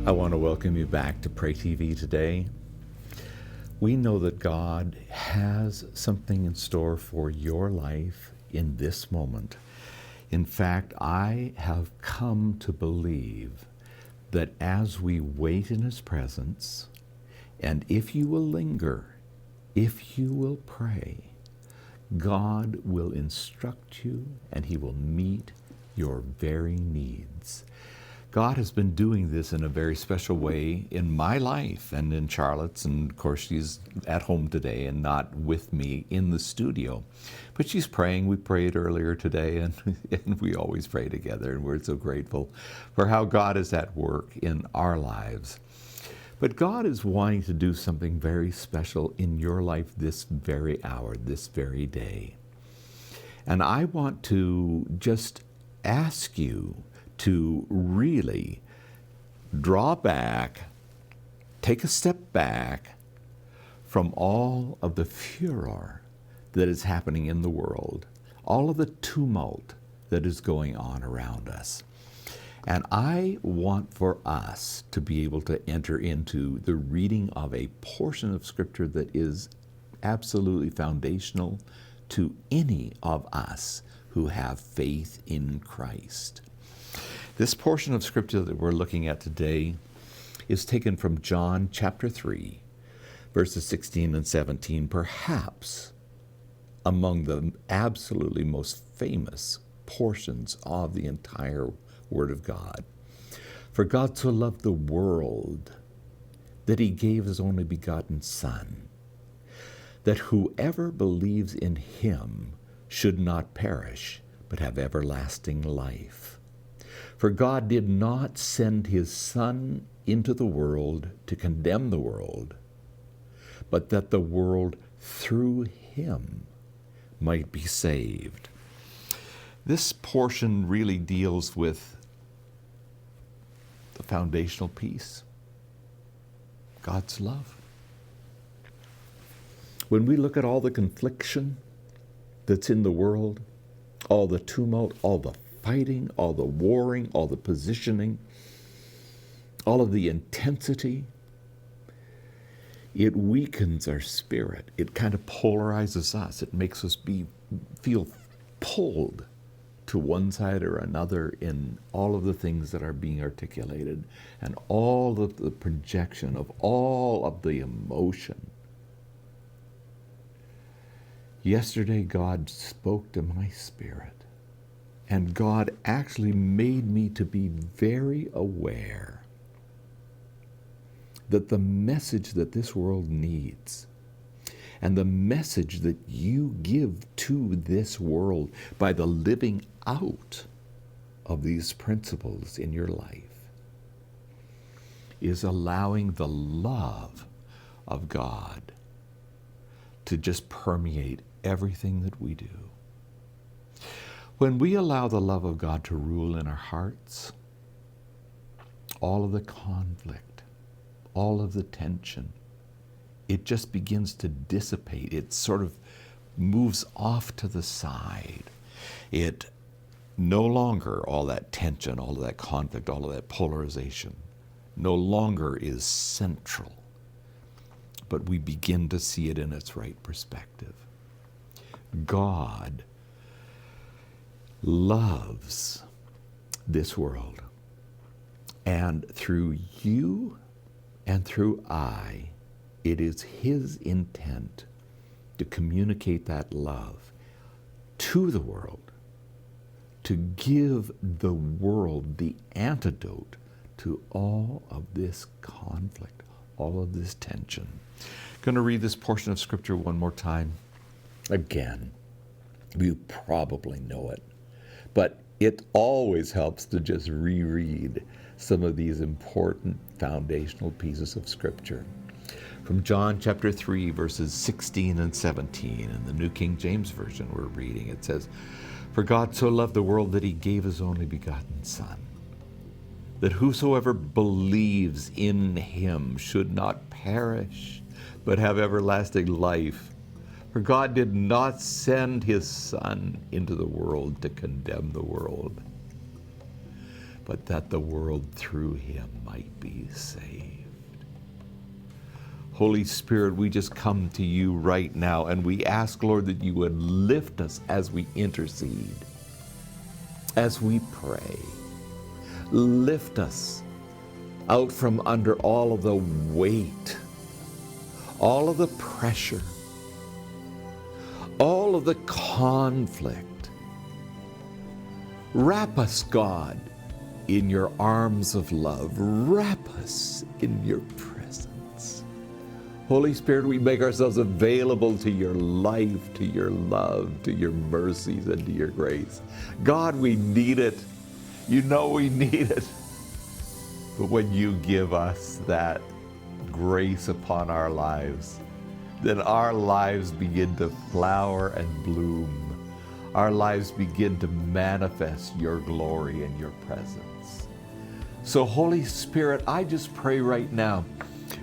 I want to welcome you back to PrayTV today. We know that God has something in store for your life in this moment. In fact, I have come to believe that as we wait in His presence, and if you will linger, if you will pray, God will instruct you and He will meet your very needs. God has been doing this in a very special way in my life and in Charlotte's, and of course she's at home today and not with me in the studio. But she's praying. We prayed earlier today, and we always pray together, and we're so grateful for how God is at work in our lives. But God is wanting to do something very special in your life this very hour, this very day. And I want to just ask you to really draw back, take a step back from all of the furor that is happening in the world, all of the tumult that is going on around us. And I want for us to be able to enter into the reading of a portion of Scripture that is absolutely foundational to any of us who have faith in Christ. This portion of Scripture that we're looking at today is taken from John chapter 3, verses 16 and 17, perhaps among the absolutely most famous portions of the entire Word of God. For God so loved the world that He gave His only begotten Son, that whoever believes in Him should not perish, but have everlasting life. For God did not send His Son into the world to condemn the world, but that the world through Him might be saved. This portion really deals with the foundational piece, God's love. When we look at all the confliction that's in the world, all the tumult, all the fighting, all the warring, all the positioning, all of the intensity, it weakens our spirit. It kind of polarizes us. It makes us feel pulled to one side or another in all of the things that are being articulated and all of the projection of all of the emotion. Yesterday, God spoke to my spirit. And God actually made me to be very aware that the message that this world needs and the message that you give to this world by the living out of these principles in your life is allowing the love of God to just permeate everything that we do. When we allow the love of God to rule in our hearts, all of the conflict, all of the tension, it just begins to dissipate. It sort of moves off to the side. It no longer, all that tension, all of that conflict, all of that polarization, no longer is central, but we begin to see it in its right perspective. God loves this world, and through you and through I, it is His intent to communicate that love to the world, to give the world the antidote to all of this conflict, all of this tension. I'm going to read this portion of Scripture one more time. Again, you probably know it, but it always helps to just reread some of these important foundational pieces of Scripture. From John chapter 3, verses 16 and 17, in the New King James Version we're reading, it says, "For God so loved the world that He gave His only begotten Son, that whosoever believes in Him should not perish, but have everlasting life. For God did not send His Son into the world to condemn the world, but that the world through him might be saved. Holy Spirit, we just come to you right now, and we ask, Lord, that you would lift us as we intercede, as we pray. Lift us out from under all of the weight, all of the pressure, all of the conflict. Wrap us, God, in your arms of love. Wrap us in your presence. Holy Spirit, we make ourselves available to your life, to your love, to your mercies, and to your grace. God, we need it. You know we need it. But when you give us that grace upon our lives, then our lives begin to flower and bloom. Our lives begin to manifest your glory and your presence. So Holy Spirit, I just pray right now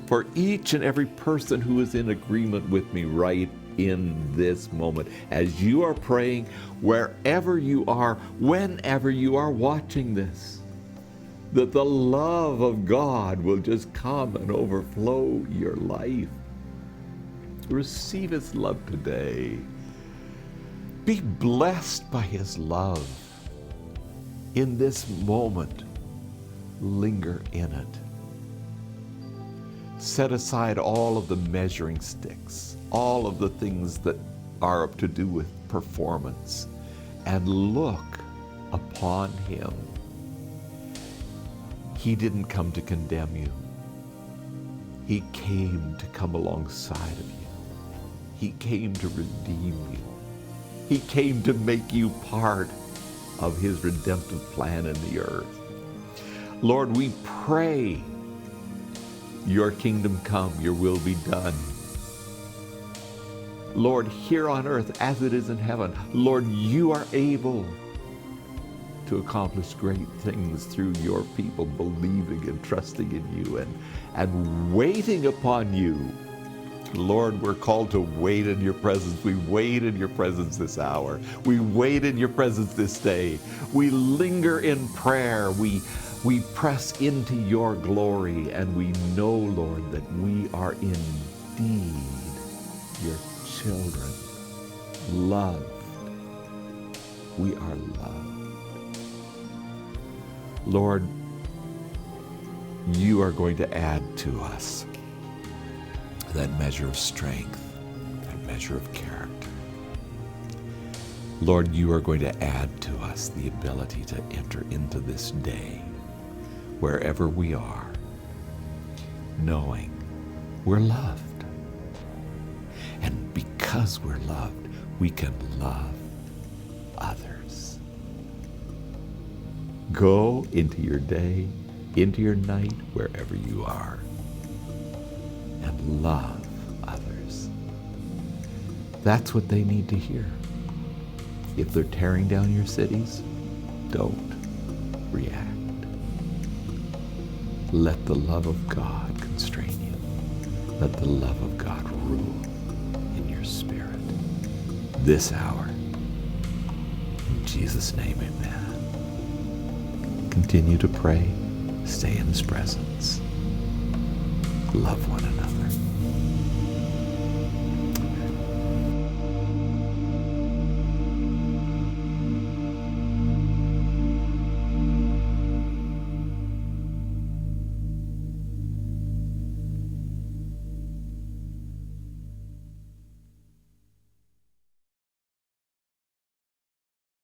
for each and every person who is in agreement with me right in this moment. As you are praying, wherever you are, whenever you are watching this, that the love of God will just come and overflow your life. Receive his love today. Be blessed by his love. In this moment, linger in it. Set aside all of the measuring sticks, all of the things that are to do with performance, and look upon him. He didn't come to condemn you. He came to come alongside of you. He came to redeem you. He came to make you part of his redemptive plan in the earth. Lord, we pray your kingdom come, your will be done. Lord, here on earth as it is in heaven. Lord, you are able to accomplish great things through your people believing and trusting in you and waiting upon you. Lord, we're called to wait in your presence. We wait in your presence this hour. We wait in your presence this day. We linger in prayer. We press into your glory, and we know, Lord, that we are indeed your children, loved. We are loved. Lord, you are going to add to us that measure of strength, that measure of character. Lord, you are going to add to us the ability to enter into this day, wherever we are, knowing we're loved. And because we're loved, we can love others. Go into your day, into your night, wherever you are, and love others. That's what they need to hear. If they're tearing down your cities, don't react. Let the love of God constrain you. Let the love of God rule in your spirit this hour. In Jesus' name, amen. Continue to pray. Stay in his presence. Love one another.